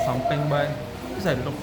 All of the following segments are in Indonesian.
samping bay. Bisa duduk.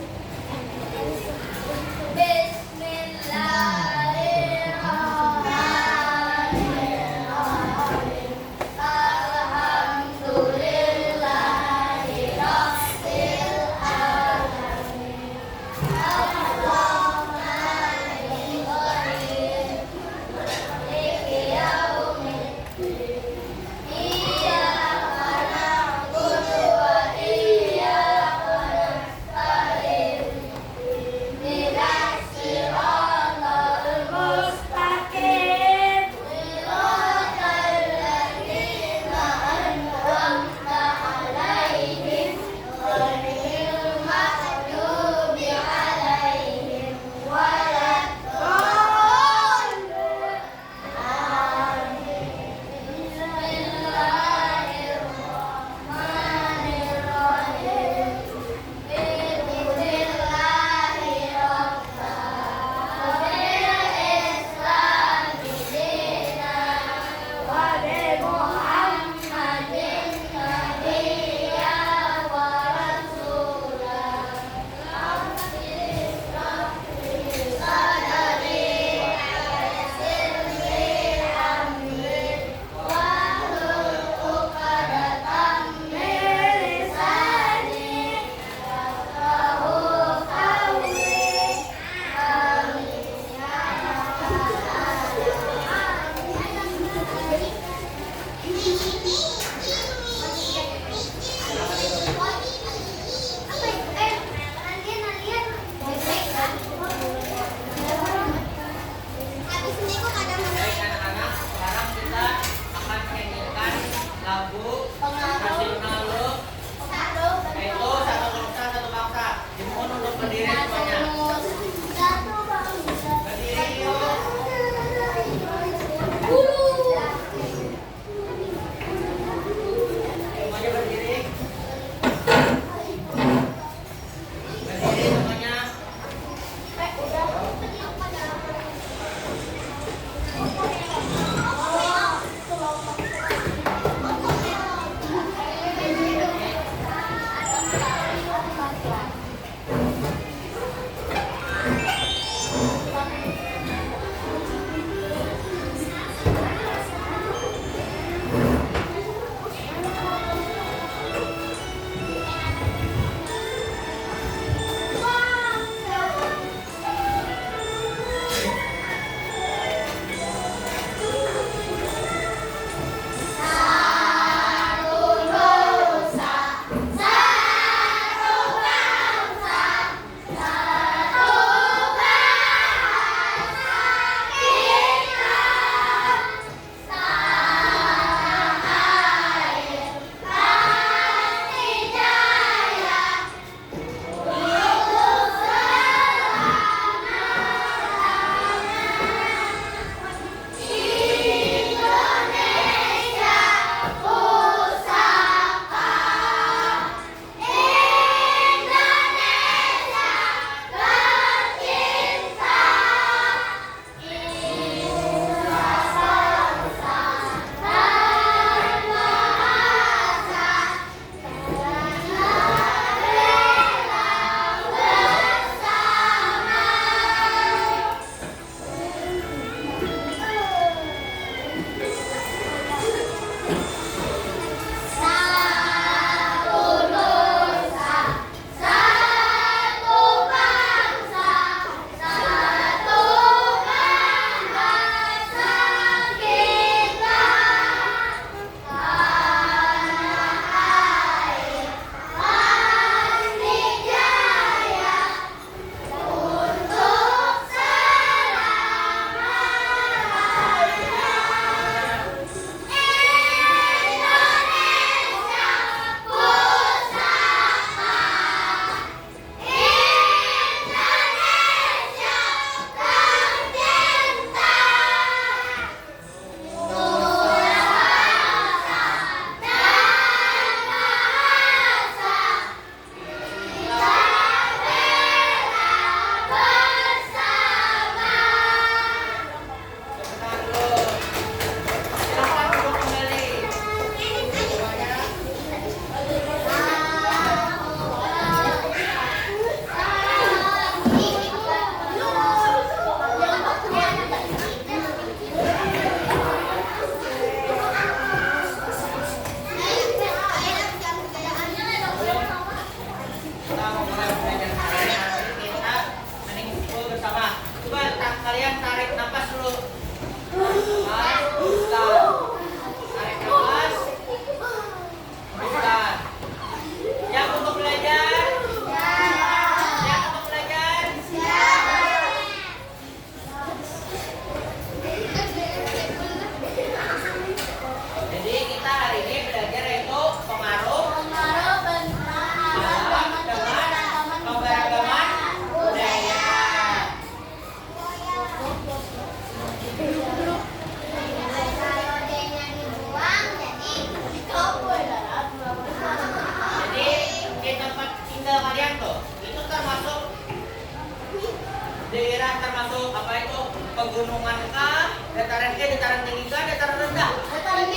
pegunungan kah? Dataran G, dataran tinggi kah? Dataran rendah? Dataran G.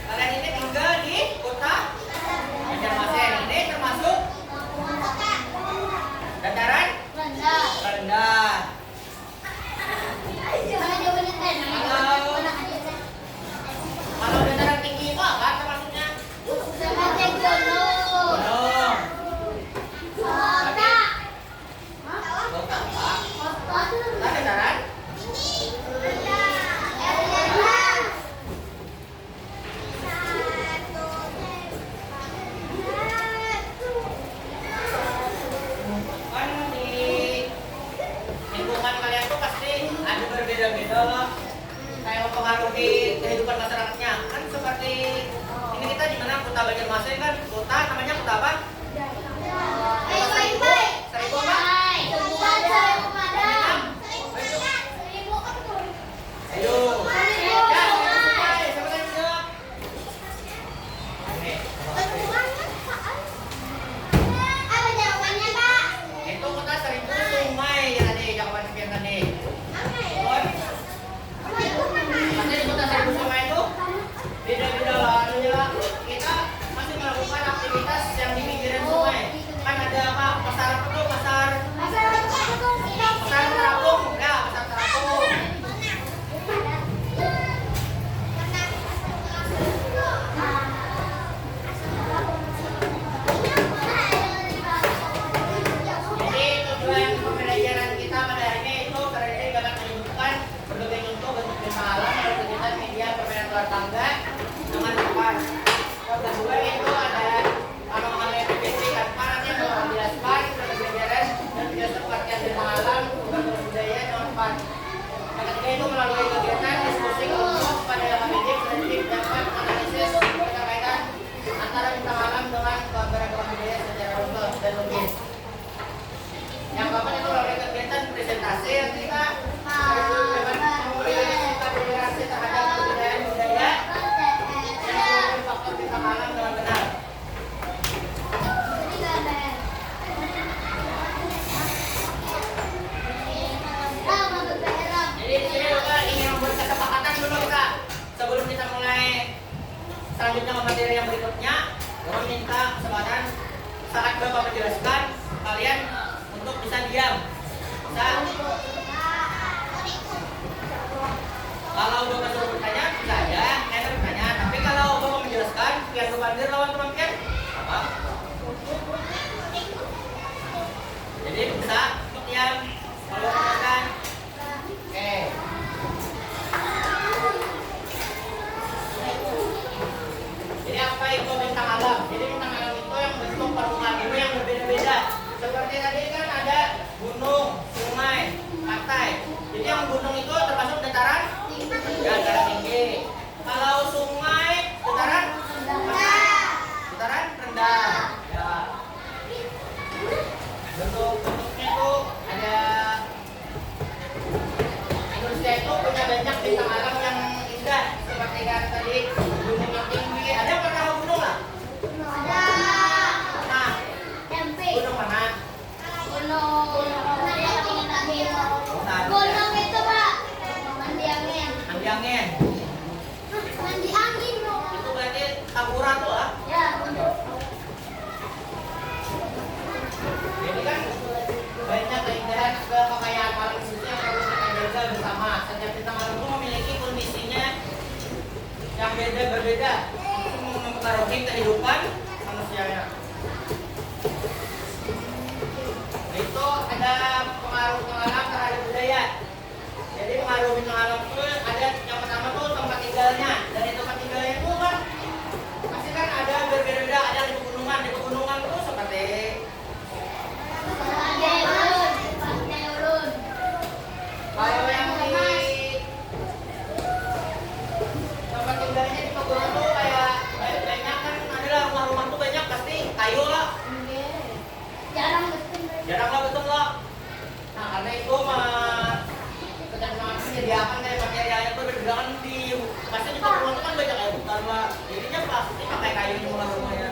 Kalian ini tinggal di kota Banjarmasin. Ini termasuk dataran Rendah. rendah. Kalau dataran tinggi itu apa termasuknya? Seperti gunung. Gunung. Kota. Kota apa? Kota. Kota dataran kan di lingkungan kalian tuh pasti ada berbeda-beda lah. Kayak mempengaruhi kehidupan masyarakatnya kan seperti ini kita di mana kota Banjarmasin kan kota namanya kota apa? Seribu apa? Ayo. Ya, siapa tadi jawab? Ini. Itu kota Seribu Sungai ya tadi jawaban yang tadi. Pasti di kota Seribu Sungai itu beda-beda lah anunya. Kita masih melakukan aktivitas yang di pinggiran sungai. Kan ada apa? Pasar apa tuh? Pasar terapung. Ya, pasar terapung. Jadi tujuan pembelajaran kita pada hari ini itu terjadi dapat menyebutkan berbagai contoh bentuk desa alam dari kegiatan media permainan luar tangga dengan depan. Yang kedua itu ada mengenai PPC kan nanti yang mau menjelaskan pembelajaran dan menjelaskan pengertian desa alam dan budaya dengan depan. Yang ketiga itu melalui kegiatan diskusi kelompok pada KPD pendidik dapat analisis berkaitan antara bintang alam dengan keberagaman budaya secara umum dan logis. Yang keempat itu melalui kegiatan presentasi yang kita kita berinteraksi terhadap kebudayaan budaya yang melalui faktor bintang alam dengan benar. Jadi di sini Bapak ingin membuat kesepakatan dulu kita sebelum kita mulai selanjutnya ke materi yang berikutnya. Bapak minta kesempatan saat Bapak menjelaskan kalian untuk bisa diam. Bisa. Kalau Bapak suruh bertanya bisa aja, saya bertanya. Tapi kalau Bapak menjelaskan, biar Bapak hadir lawan teman pian, apa? Jadi bisa untuk diam. Kalau menjelaskan, oke. Jadi apa itu bintang alam? Jadi bintang alam itu yang bentuk permukaan bumi yang berbeda-beda. Seperti tadi kan ada gunung, sungai, pantai. Jadi yang gunung itu termasuk dataran tinggi. Kalau sungai dataran rendah. Ya. Bentuknya itu ada. Indonesia itu punya banyak bintang alam yang indah. Seperti kan tadi gunung yang tinggi. Ada pernah gunung lah? Nah, gunung mana? Gunung itu Pak, mandi Angin. angin dong. Itu berarti Tambora tuh lah. Ya, Jadi kan banyak keindahan kekayaan alam khususnya yang perlu kita jaga bersama. Setiap bintang alam itu memiliki kondisinya yang berbeda untuk mempengaruhi kehidupan manusianya. Itu ada pengaruh alam terhadap budaya. Jadi pengaruh bintang alam itu ada yang pertama tuh tempat tinggalnya. Dan di tempat tinggalnya itu kan pasti kan ada berbeda-beda. Ada di pegunungan itu seperti kalau yang di tempat tinggalnya di pegunungan tuh kayak banyak kan adalah rumah-rumah tuh banyak pasti kayu lah. Jarang lah betul lah. Nah karena itu kecenderungan menyediakan kayak materialnya tuh bergelangan di pasti di pegunungan itu kan banyak kayu bukan lah. Jadinya pasti pakai kayu di rumah-rumahnya.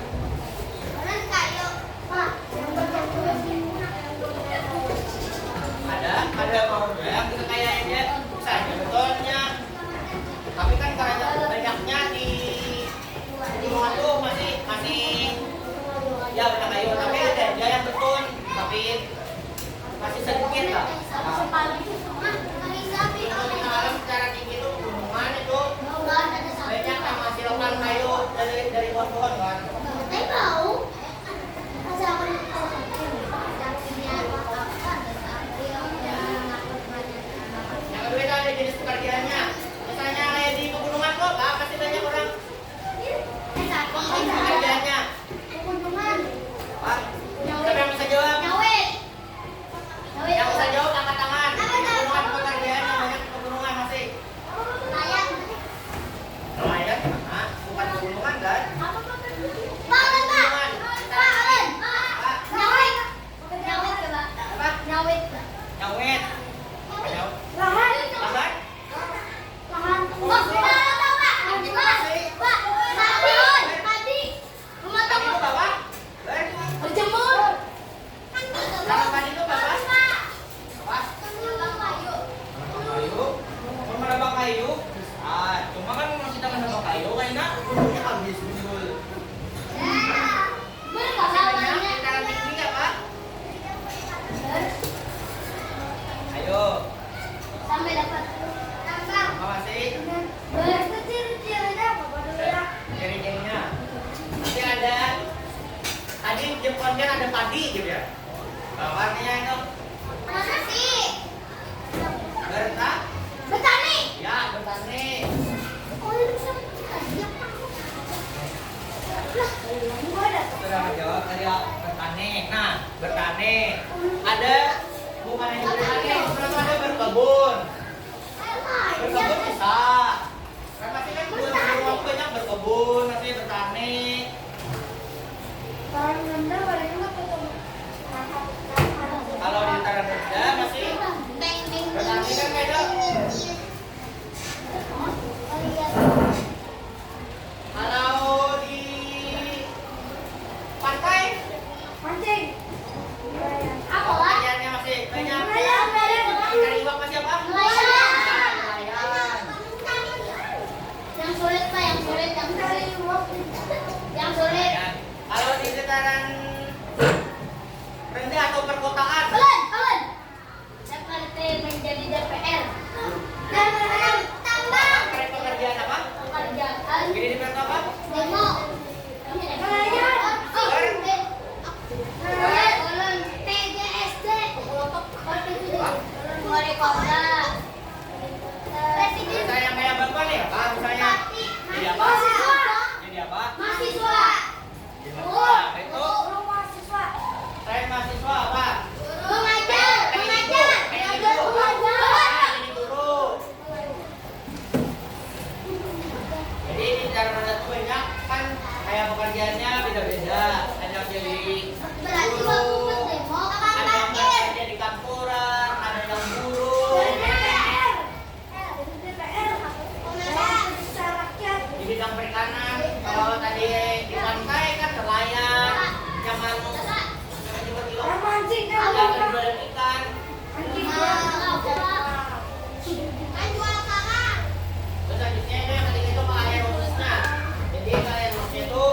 berkebun, masih bertani. Kalau di dataran rendah masih bertani kan beda. Kalau di pantai, pekerjaannya masih banyak. Ikan iwak masih apa? Nelayan. Nelayan. Yang sulit Pak, yang sulit. Yang sulit. Nelayan. Kalau di dataran rendah atau perkotaan, Kalian. Seperti menjadi DPR. DPR tambah pekerjaan apa? pekerjaan. Jadi di apa? Demo. Nelayan. TGSD. Wali kota. Presiden. Saya yang kayak bapak nih, apa? Misalnya jadi apa? Mahasiswa. Jadi apa? Mahasiswa. Jadi apa? Itu Mahasiswa. saya mahasiswa apa? Mengajar. Jadi guru. Jadi di cara rendah tuh banyak kan kayak pekerjaannya beda-beda. Ada yang jadi Berarti waktu guru, demo ada yang bekerja di kantoran, ada yang guru. Di bidang perikanan, kalau tadi di pantai kan nelayan, yang anu, yang jemput ikan, yang berjualan ikan. Terus selanjutnya itu yang ketiga itu keahlian khususnya. Jadi keahlian khususnya itu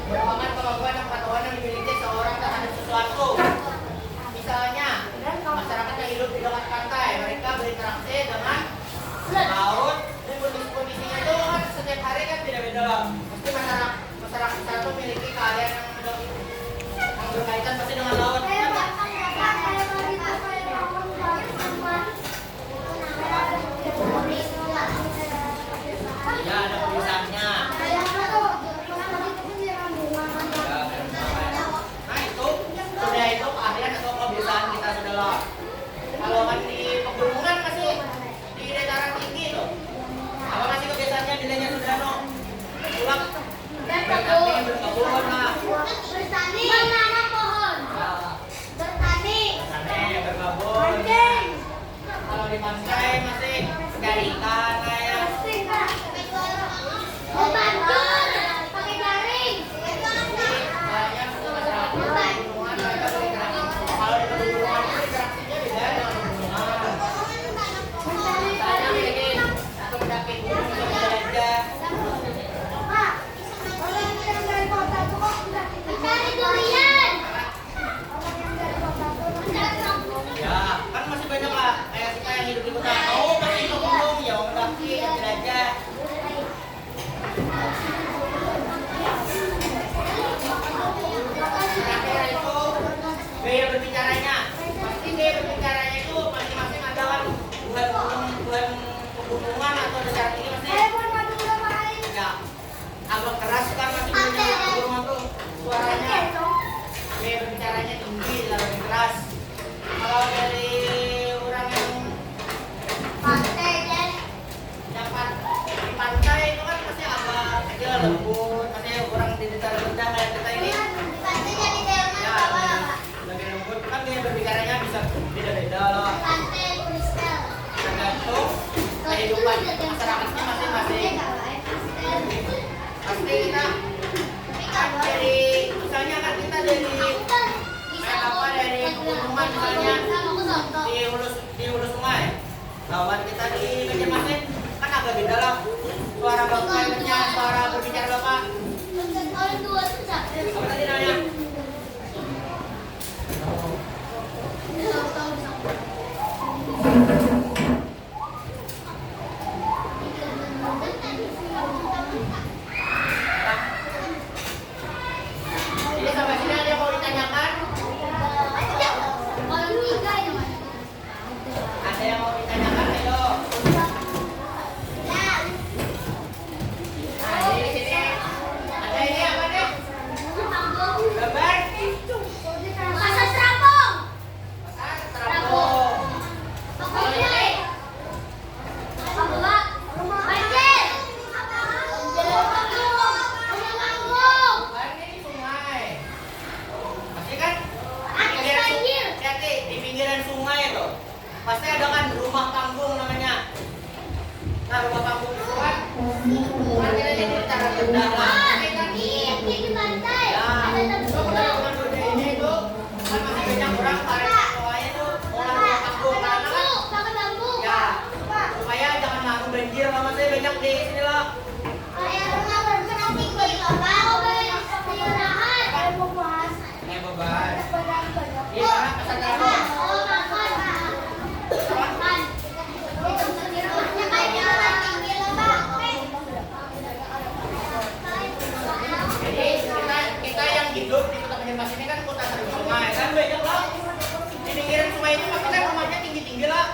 merupakan kemampuan dan pengetahuan yang dimiliki seorang terhadap sesuatu. Misalnya, masyarakat yang hidup di dekat pantai, mereka berinteraksi dengan laut. Dan kondisi-kondisinya itu kan setiap hari kan beda-beda. Pasti masyarakat itu memiliki keahlian yang berkaitan pasti dengan laut. Ya, ada tulisannya. Nah itu sudah itu keahlian atau kebiasaan kita saudara. Kalau kan di pegunungan masih di dataran tinggi tuh. Apa masih kebiasaannya nilainya sudah no? Pulang berkebun lah. Bertani. Menanam pohon. Ya, Bertani. sana berkebun. Kalau di pantai masih cari ikan lah ya. Membanjur. Pakai jaring. Banyak tuh masyarakat pegunungan mereka berinteraksi. Kalau di pegunungan itu interaksinya beda dengan pegunungan. Misalnya bikin atau mendaki gunung untuk belajar. Mencari durian. Ya, kan masih banyak lah kayak kita yang hidup di kota. Oh, masih ke gunung ya, mau mendaki, ya belajar. Terakhir itu gaya berbicaranya. Pasti gaya berbicaranya itu masing-masing ada kan bukan pegunungan atau dataran tinggi masih ya agak keras kan masih punya pegunungan tuh suaranya. Gaya berbicaranya tinggi dan lebih keras. Kalau dari orang yang di pantai itu kan pasti agak kecil lembut, pasti orang di dataran rendah kayak kita ini ya lebih lembut kan gaya berbicaranya bisa beda-beda loh. Tergantung kehidupan masyarakatnya masing-masing. Pasti kita kan dari misalnya kan kita dari kayak apa dari pegunungan misalnya di hulu sungai. Lawan kita di Banjarmasin kan agak beda lah. Suara bapaknya, suara berbicara bapak. Apa tadi namanya? Jadi sampai sini ada yang mau ditanyakan? Ada yang mau ditanyakan? Ayo. Nah, jadi di sini ada ini apa nih? Gambar? Pasar serapong. Pasar terapung. Kalau Parkir aja di cara rendah lah. Ini di pantai. Ya, Ada itu tempat kalau udah ini tuh kan masih banyak orang tarik bawahnya tuh orang kampung karena kan pakai bambu. ya supaya jangan langsung banjir lama saya banyak di sini lah. Kayak rumah berbentuk tinggi, Bapak. Oh, banyak penyerahan. Mau bahas. Ini beban. Iya, karena pesan telepon. Oh, makan. Makan. Itu rumahnya kayak orang tinggi loh, Pak. Jadi kita yang hidup di Kota Banjarmasin ini kan kota sering sungai kan banyak lah. Di pinggiran sungai itu pasti kan rumahnya tinggi-tinggi lah.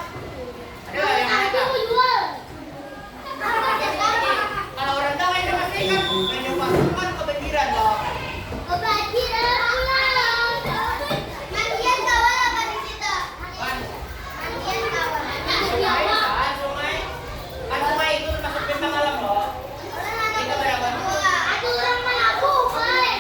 Ada lah yang Aku mereka. mau jual. Kalau orang tua ini pasti kan banyak pasukan kebanjiran loh. Kebanjiran pulang. Mandian kawan apa di situ? Kan Mandian kawan. sungai kan sungai. Kan sungai itu termasuk bentang alam loh. Kita berapa? Ada orang Melabu, Pak.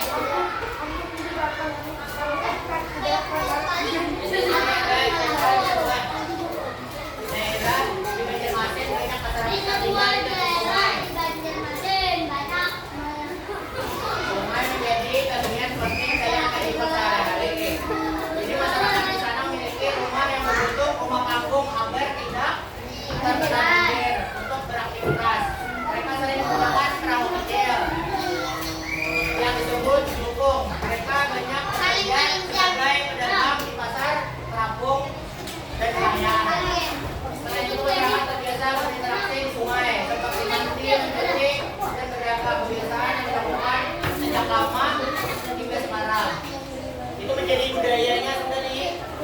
Daerah di Banjarmasin banyak masyarakat Di tinggal sebuah di daerah sungai. di Banjarmasin banyak. Sungai menjadi bagian penting dalam kehidupan sehari-hari. Jadi masyarakat di sana memiliki rumah yang berbentuk rumah panggung agar tidak terkena banjir untuk beraktivitas. Mereka sering menggunakan perahu kecil yang disebut jukung. Mereka banyak bekerja sebagai pedagang di pasar, pelampung, dan nelayan. Selain itu mereka terbiasa berinteraksi di sungai seperti mandi, mencuci, dan berdagang kebiasaan yang dilakukan sejak lama hingga sekarang. Itu menjadi budayanya sudah di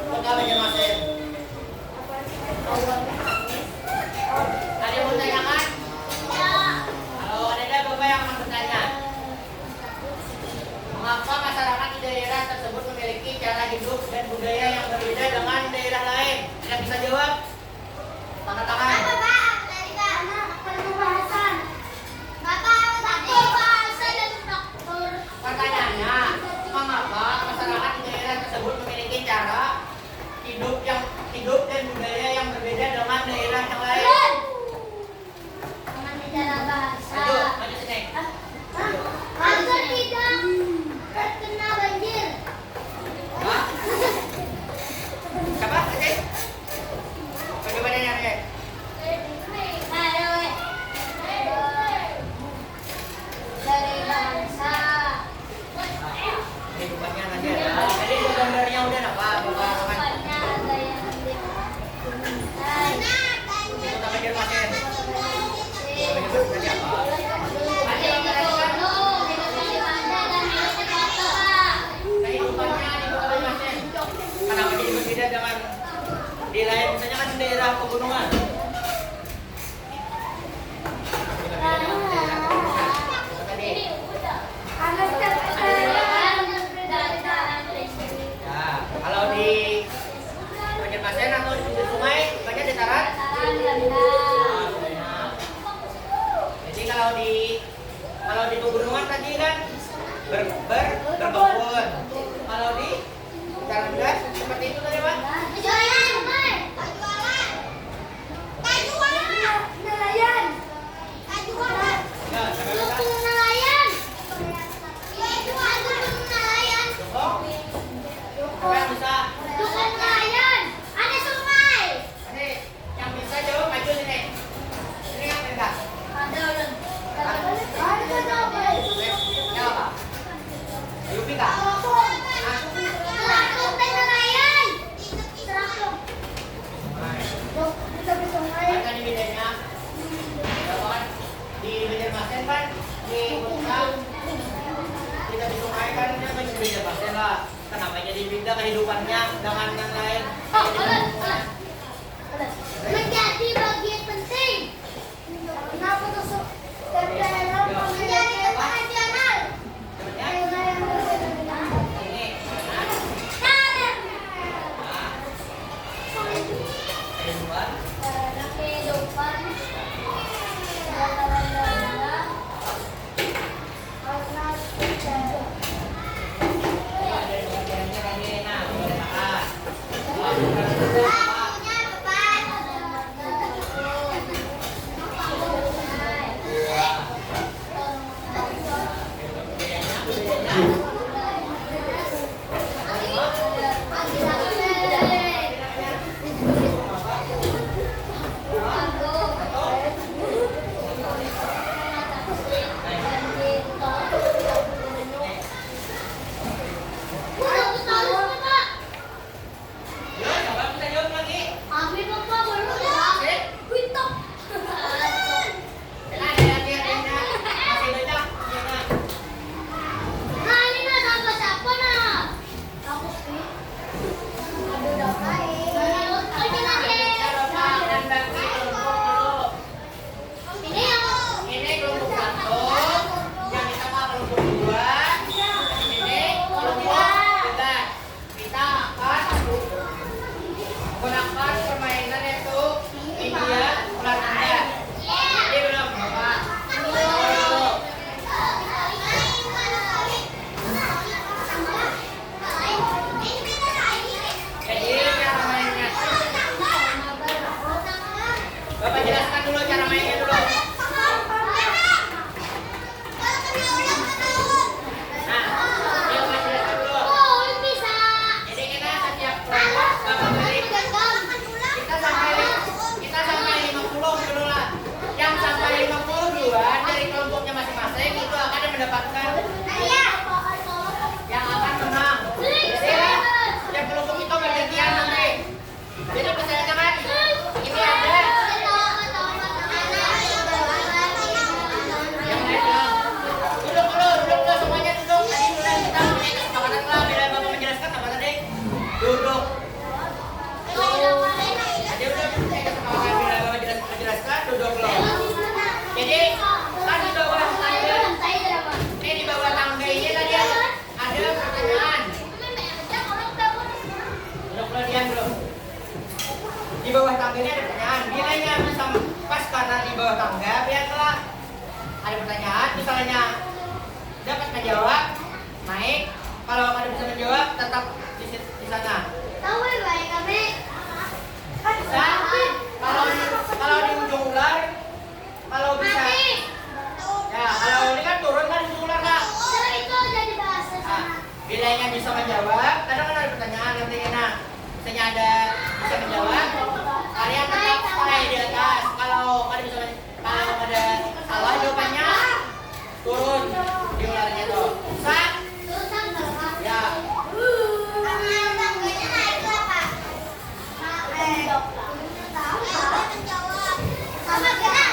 Kota Banjarmasin. Ada yang mau tanyakan? Kalau ada Bapak yang mau bertanya, mengapa masyarakat di daerah tersebut memiliki cara hidup dan budaya yang berbeda dengan daerah lain? Tidak bisa jawab? Tanda tangan. Apa, Pak? Dari Pak. Perbahasan. Bapak, tadi bahasa dan struktur. Pertanyaannya, mengapa masyarakat di daerah tersebut memiliki cara hidup dan budaya yang berbeda dengan daerah yang lain? Dengan cara bahasa. Maju, maju sini. Agar tidak terkena banjir. Hah? Siapa? Oke. Bagaimana ya? Oke. Dari bahasa. Ini bukannya nanti ada. Tadi gambarnya udah apa? Bapak Roman. Bukannya ada yang Di Kota Banjarmasin. Kehidupannya di Kota Banjarmasin. Kenapa jadi berbeda dengan di lain? Misalnya kan di daerah pegunungan. Tadi. Ya, kalau di Banjarmasin atau di pinggir sungai banyak dataran. Jadi kalau di pegunungan tadi kan berkebun. Kalau di dataran rendah seperti itu tadi Pak. Ya, sampai mana? Jokong. Siapa yang bisa? Ini yang bisa jawab maju sini. Ini yang rendah. Ya apa? Yupi kah? Kan tadi bedanya. Berapa kan? Di Banjarmasin kan di kota kita di sungai kan dia masih Banjarmasin lah. Kenapa jadi beda kehidupannya dengan yang lain? Menjadi bagian penting. Kenapa tusuk daerah menjadi tempat nasional? Namanya? Ini. Kehidupan. Kehidupan. Ada yang bagiannya kan ini. Nah, boleh makan. Kalau bukan Punya beban. Yun, coba kita jawab lagi. Ambil papa baru dah. Kuitok. Nah, ada masih banyak. Iya, nah. Nah ini nah sama siapa nah? Aku sih. Aduh udah baik. Oke nanti. Bapak dan bagi kelompok dulu. Ini yang Ini kelompok satu, yang kita kelompok dua. Ini kelompok tiga. Kita akan gunakan permainan yaitu India ular tangga. Jadi belum Bapak. Jadi cara mainnya. Bapak jelaskan dulu cara mainnya dulu. Nah, yuk Bapak jelaskan dulu. Oh bisa. Jadi kita setiap kelompok Bapak beri kita sampai 50 dulu lah. Yang sampai 50 duluan dari kelompoknya masing-masing itu akan mendapatkan yang akan menang. Jadi yang kelompok itu bergantian nanti. Jadi misalnya kan ini ada yang lain belum. Duduk dulu semuanya duduk. Tadi sudah kita punya kesepakatan lah. Bila Bapak menjelaskan apa tadi? Duduk. Tadi udah punya kesepakatan bila Bapak menjelaskan duduk loh. Jadi kan di bawah tangga, di bawah tangga ini tadi ada pertanyaan. Duduk diam bro. Di bawah tangga ini ada pertanyaan. Bilanya bisa pas karena di bawah tangga, biarlah ada pertanyaan. Misalnya dapat menjawab, naik. Kalau ada bisa menjawab, tetap di sana. Tahu baik kami. Bisa. Kalau di ujung ular, kalau bisa. Ya, kalau ini kan turun kan di ujung ular kak. Itu jadi bahasa Nah, sana. bilanya bisa menjawab, kadang kan ada pertanyaan nantinya. Nah, misalnya ada bisa menjawab, kalian tetap stay di atas. Kalau ada salah jawabannya, turun di ularnya tuh. Bisa? Susah enggak? Ya. Tangganya naik berapa? Sama gak?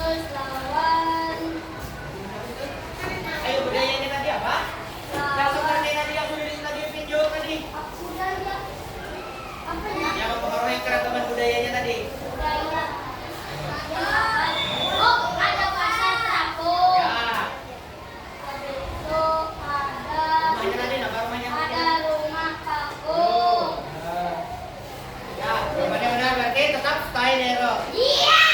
Terus lawan. Ayo budayanya tadi apa? Yang seperti tadi yang sudah tadi video tadi. Budaya. Apa ya? Yang mempengaruhi keragaman budayanya tadi. Budaya. Oh, ada pasar Trapo. Ya. Habis itu ada. Rumahnya tadi nama rumahnya. Ada rumah kampung. Ya, jawabannya benar berarti tetap stay Nero. Iya.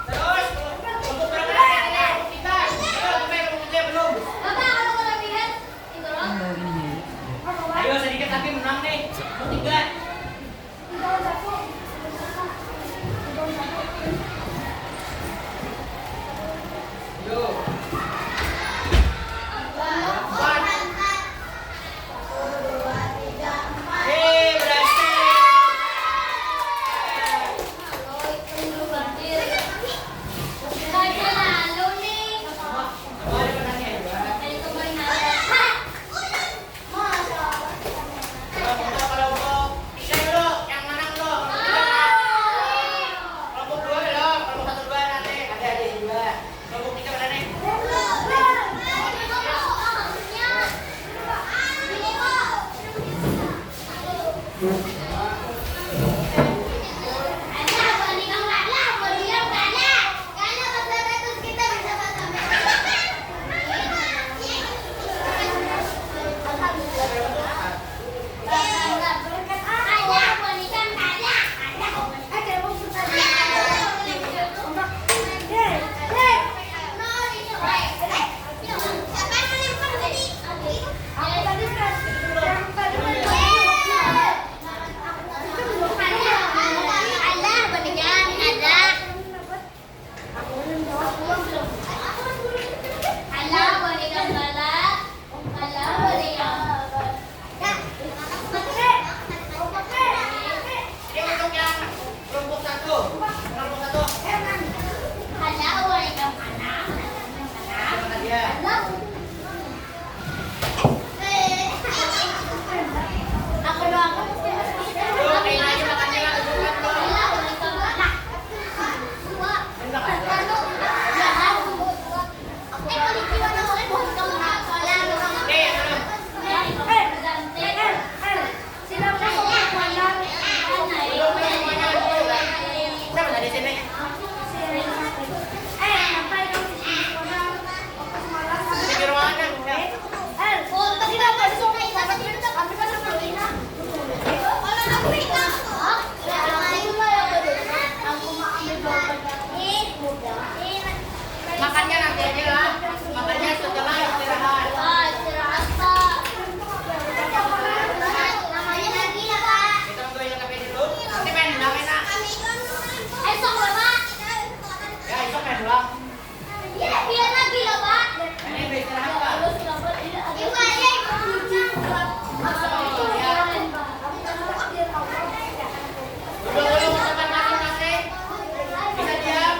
Terus untuk berapa kita? Sampai kemudian belum. Bapak kalau kelebihan itu loh. Ayo sedikit tapi menang nih. Tiga. Yuk. Berhasil. Baca lalu nih. Apa ada menangnya? Dari kemarin ada. Kalau untuk tiga dulu, yang menang dulu. Kelompok dua dulu, kelompok satu dua nanti ada dua. Kelompok tiga mana nih? Ini untuk yang kelompok satu. Kelompok satu. Mana dia? Yuk, kain aja makannya lah. Enak aja. Oke, yang belum. Siapa tadi sini? Di ruangan. Makannya nanti aja lah. Makannya setelah istirahat. Kita tunggu yang kafe dulu. Nanti main ulang enak. Ya, itu main ulang. Ini beristirahat Pak. Dulu teman masing-masing. Bisa diam.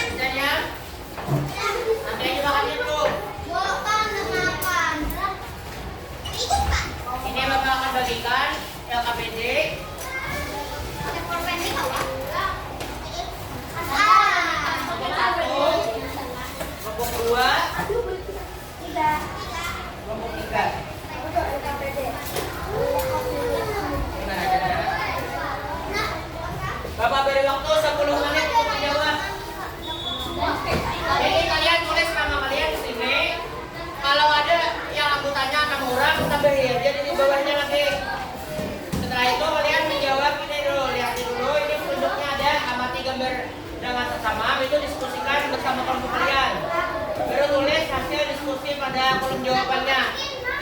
Bisa diam. Nanti aja makannya dulu. Ini Bapak akan bagikan LKPD. Kelompok dua, kelompok tiga. Gimana aja? Bapak beri waktu 10 menit untuk menjawab. Jadi kalian tulis nama kalian di sini. Kalau ada yang anggotanya 6 orang, tambahin aja di bawahnya nanti. Setelah itu kalian menjawab ini dulu, lihat dulu. Ini petunjuknya ada, amati gambar dengan seksama. Itu diskusikan bersama kelompok kalian. Baru tulis hasil diskusi pada kolom jawabannya.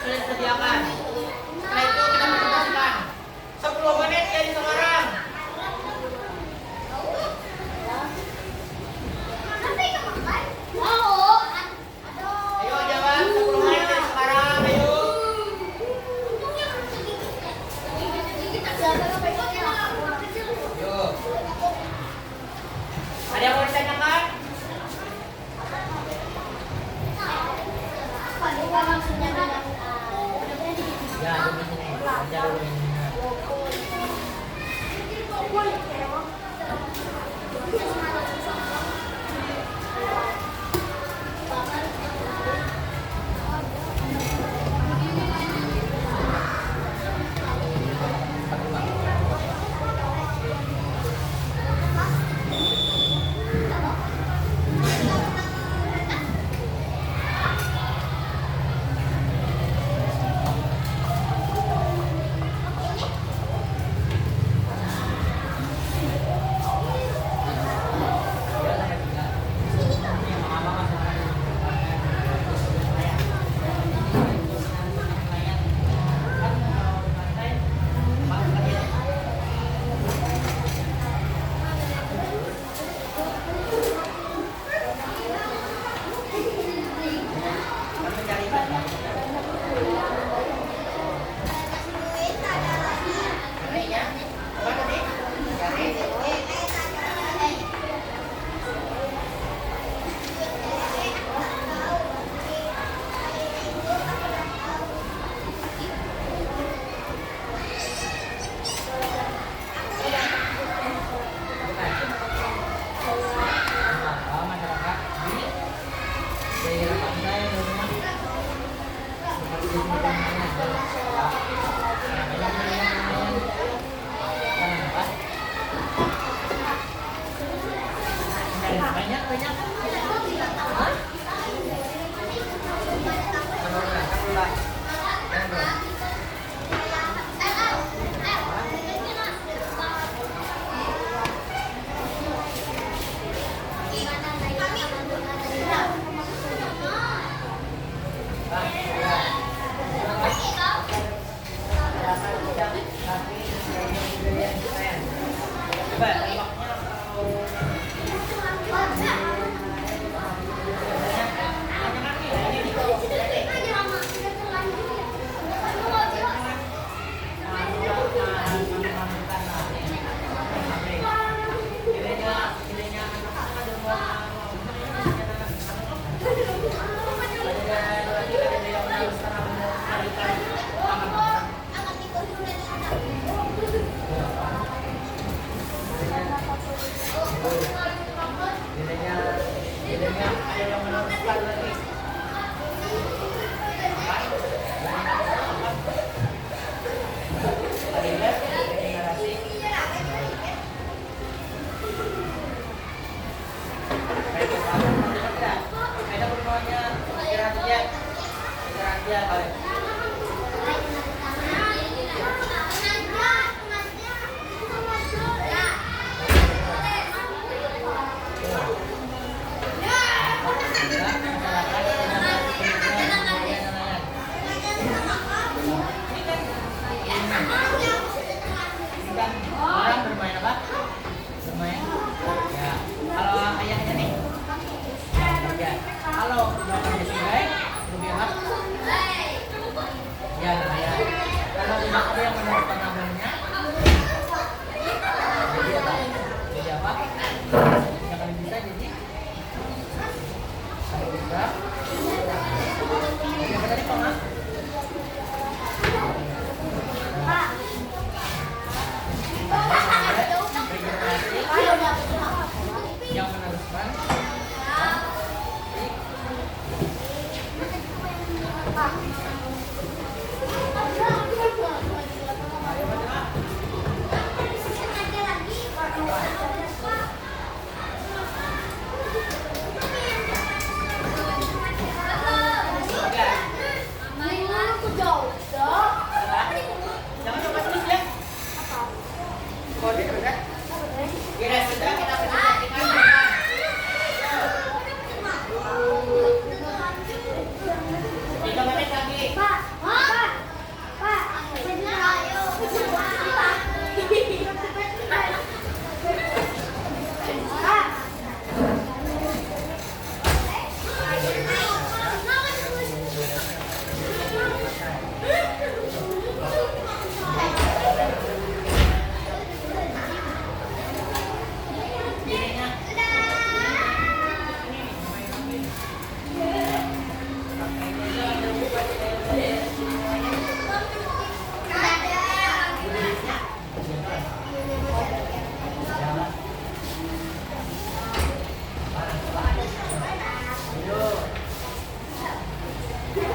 Sudah disediakan. Setelah itu kita presentasikan. 10 menit dari sekarang. Ayo jawab 10 menit dari sekarang. Ayo. maksudnya dengan Ya, di sini. Baca dulu ini.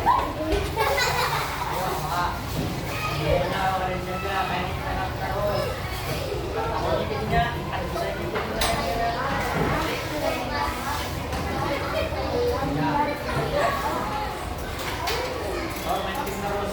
Ayo, Pak. Ayo na, wala jaga. Main kita terus. Ako din niya. Ano bisa gitu na yan. Oh, main tim terus.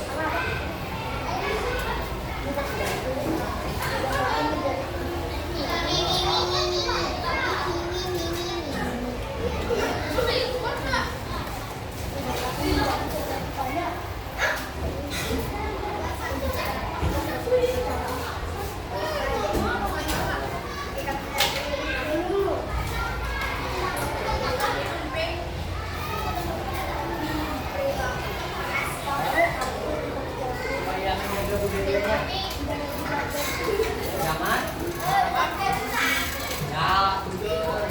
Supaya menjaga budayanya. Jangan. Ya, betul.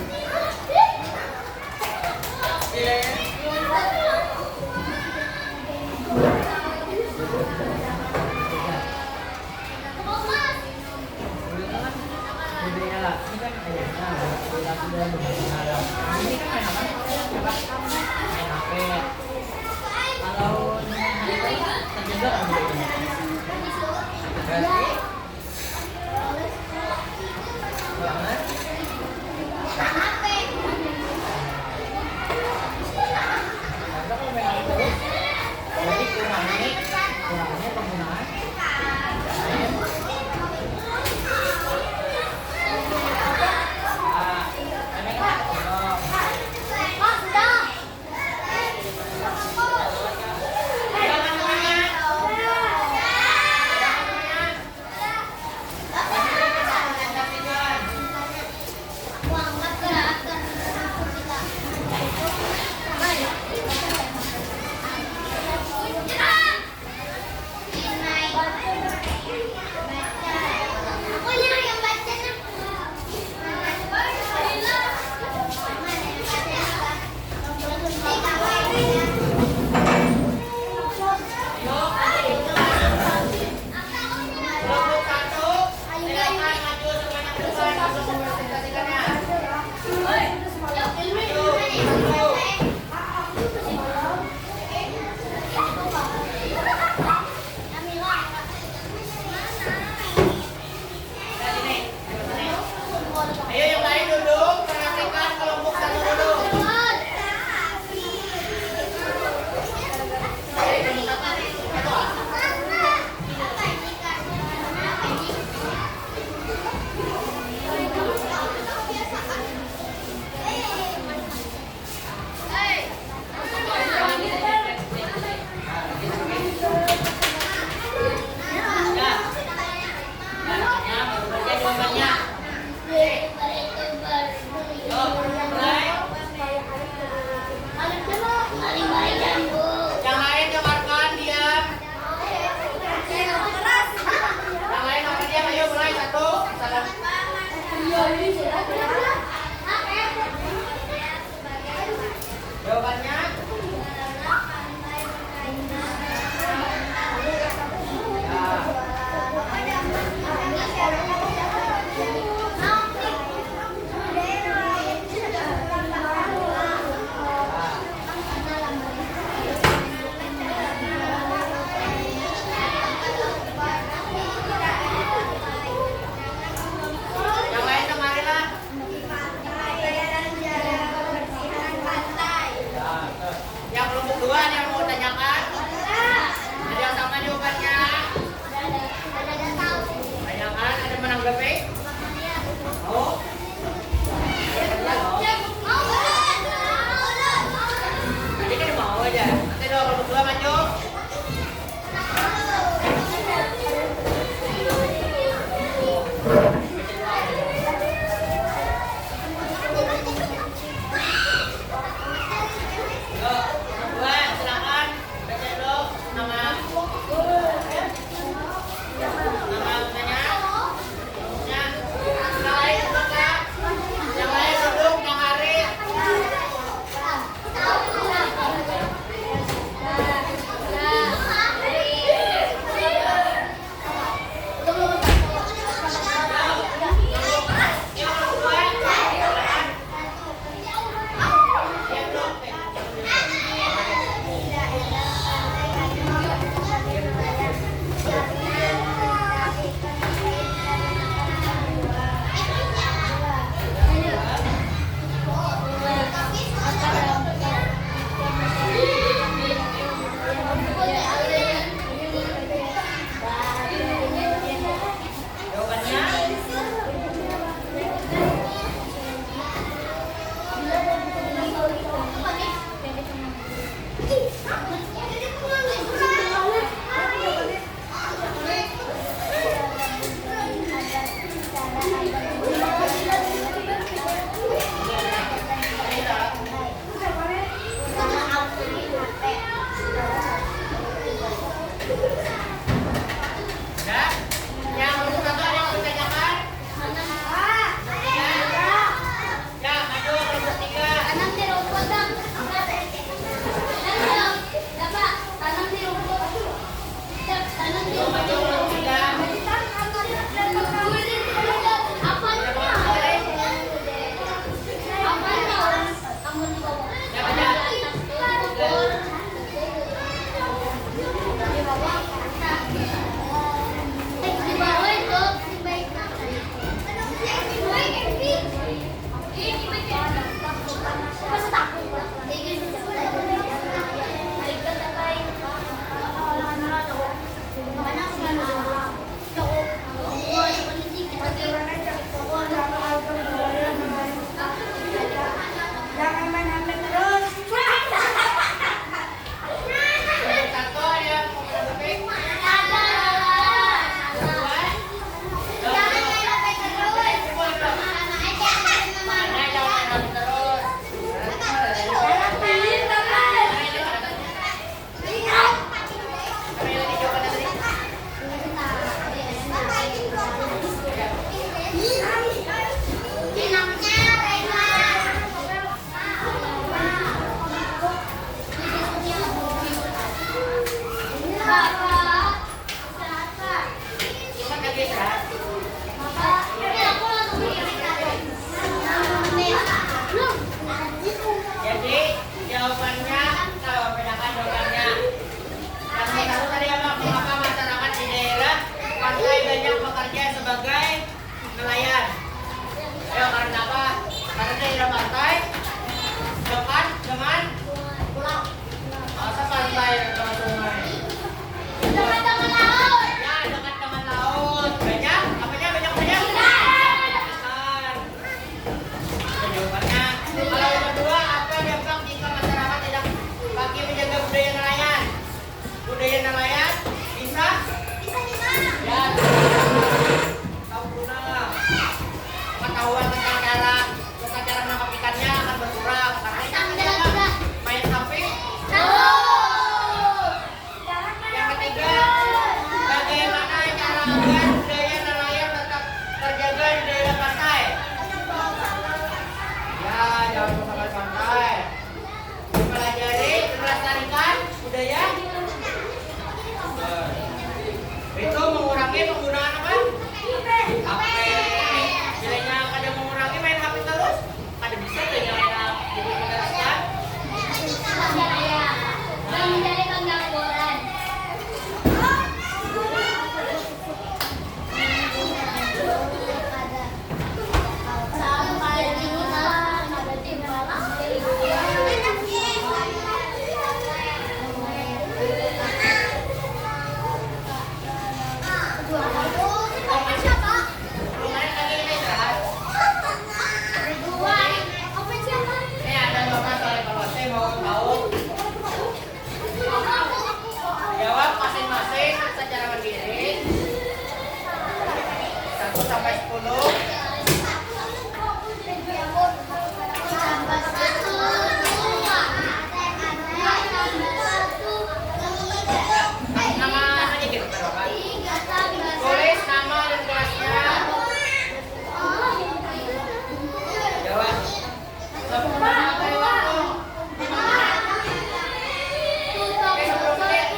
Budaya lah. Ini kan ayahnya. Ini kan main apa? Main HP. Kalau main HP terjaga kan budayanya. Berarti jangan. Karena kalau main HP terus, berarti kurangnya penggunaan. Cepat lagi ya. Jadi jawabannya kalau bedakan jawabannya. Yang tahu tadi apa? Mengapa masyarakat di daerah pantai banyak bekerja sebagai nelayan? Ya karena apa? Karena daerah pantai dekat dengan pulau. Masa pantai dengan sungai? Ya dekat dengan laut. Banyak? Apanya banyak banyak? Ikan. Jawabannya. Kalau yang kedua, apa yang dianggap jika masyarakat tidak lagi menjaga budaya nelayan? Budaya nelayan bisa? Ya. Tahu guna nggak? Pengetahuan tentang cara menangkap ikannya akan berkurang karena ikan tidak main samping. Yang ketiga, bagaimana cara agar budaya nelayan tetap terjaga di daerah pantai? Ya, jangan lupa pantai. Mempelajari, melestarikan budaya. Itu mengurangi penggunaan apa? HP. Bilanya kadang mengurangi main HP terus, kadang bisa jadi main jadi meneruskan. Lumayan lagi kita istirahat. Ini ada beberapa soal evaluasi mau tahu. Jawab masing-masing secara mandiri. 1 sampai 10. Nama aja gitu berapa? Tulis nama dan kelasnya. Jawab. Sebelum dari waktu. Oke, 10 menit.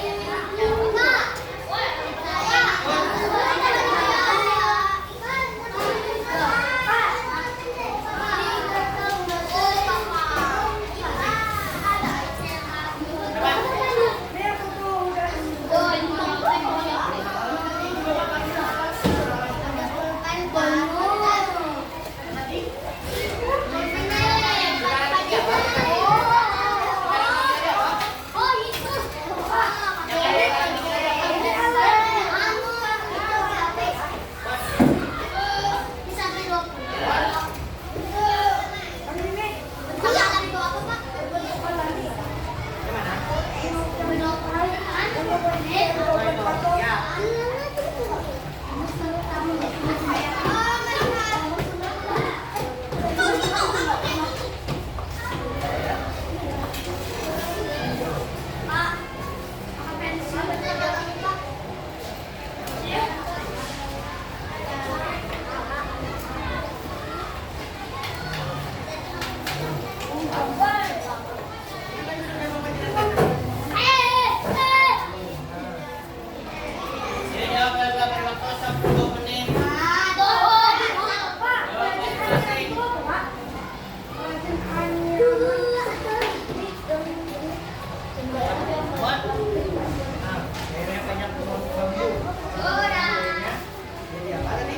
Ini jawab dari waktu 10 menit. Jawab masing-masing. Buat. Nah, daerah banyak bambu. Jadi apa tadi?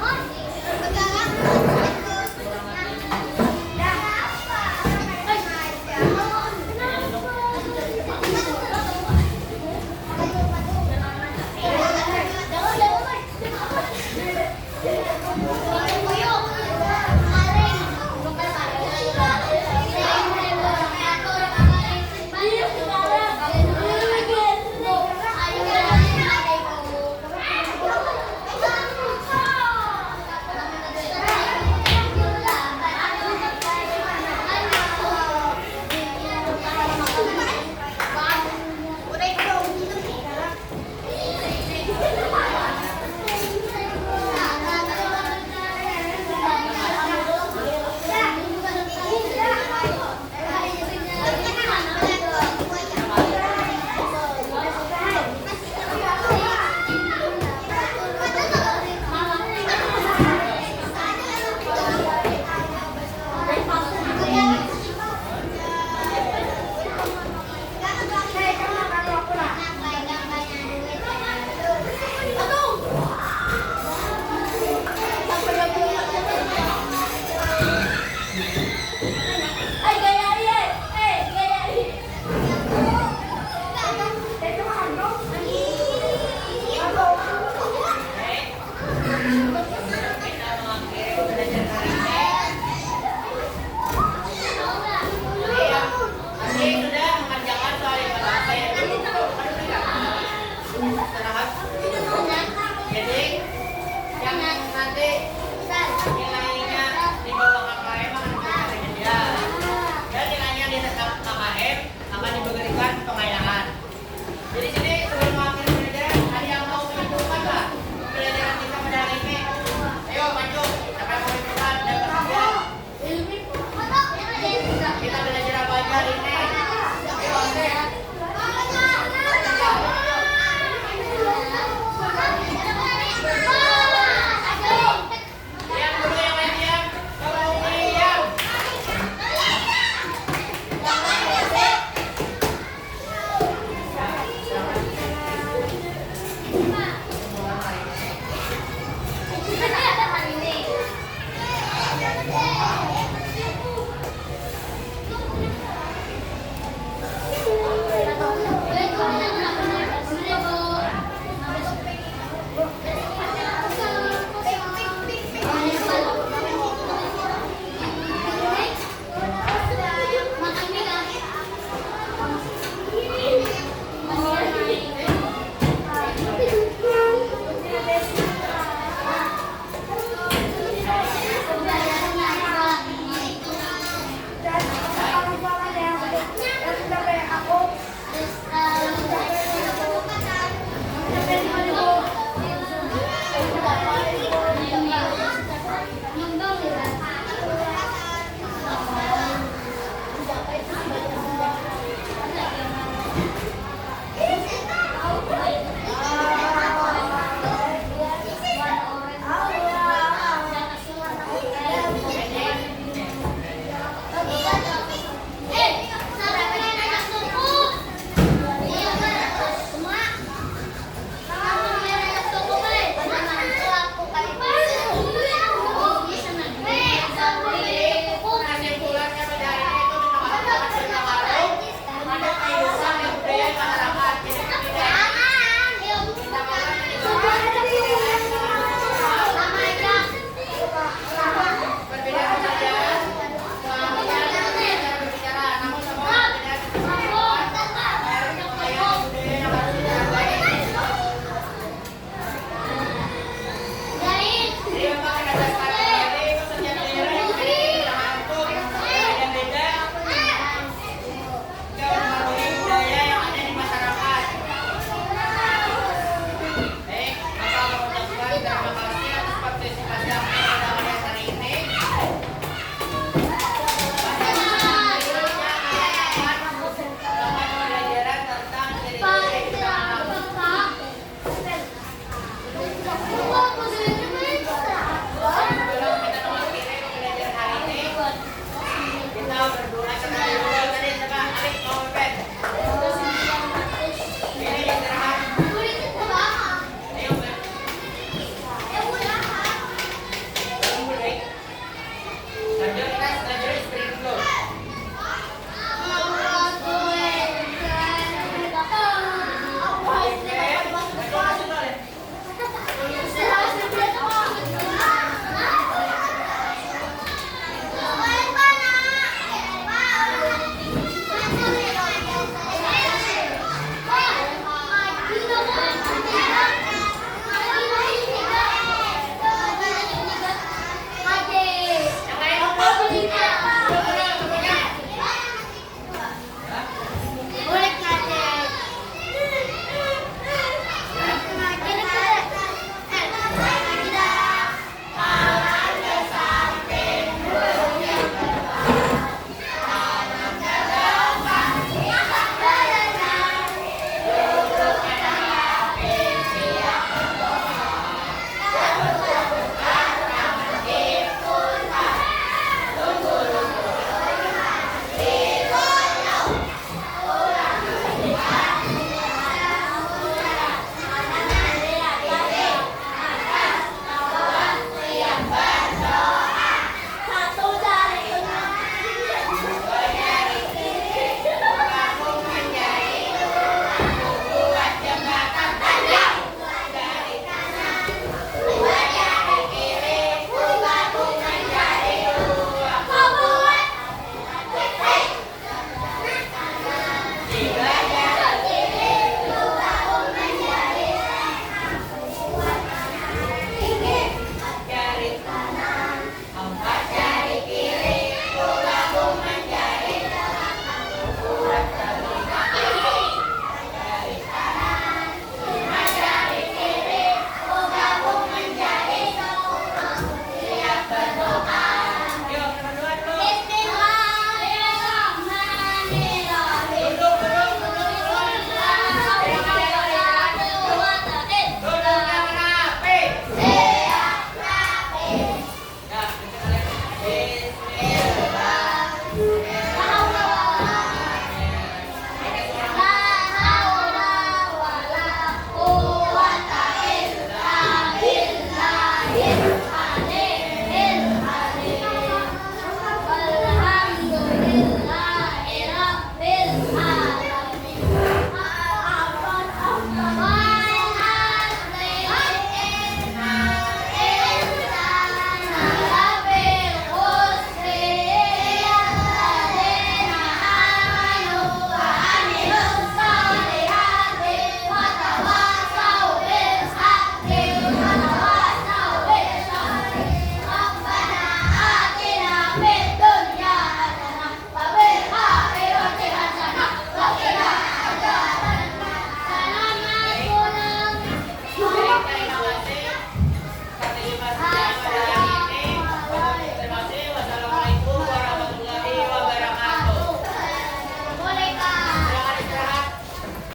Oh,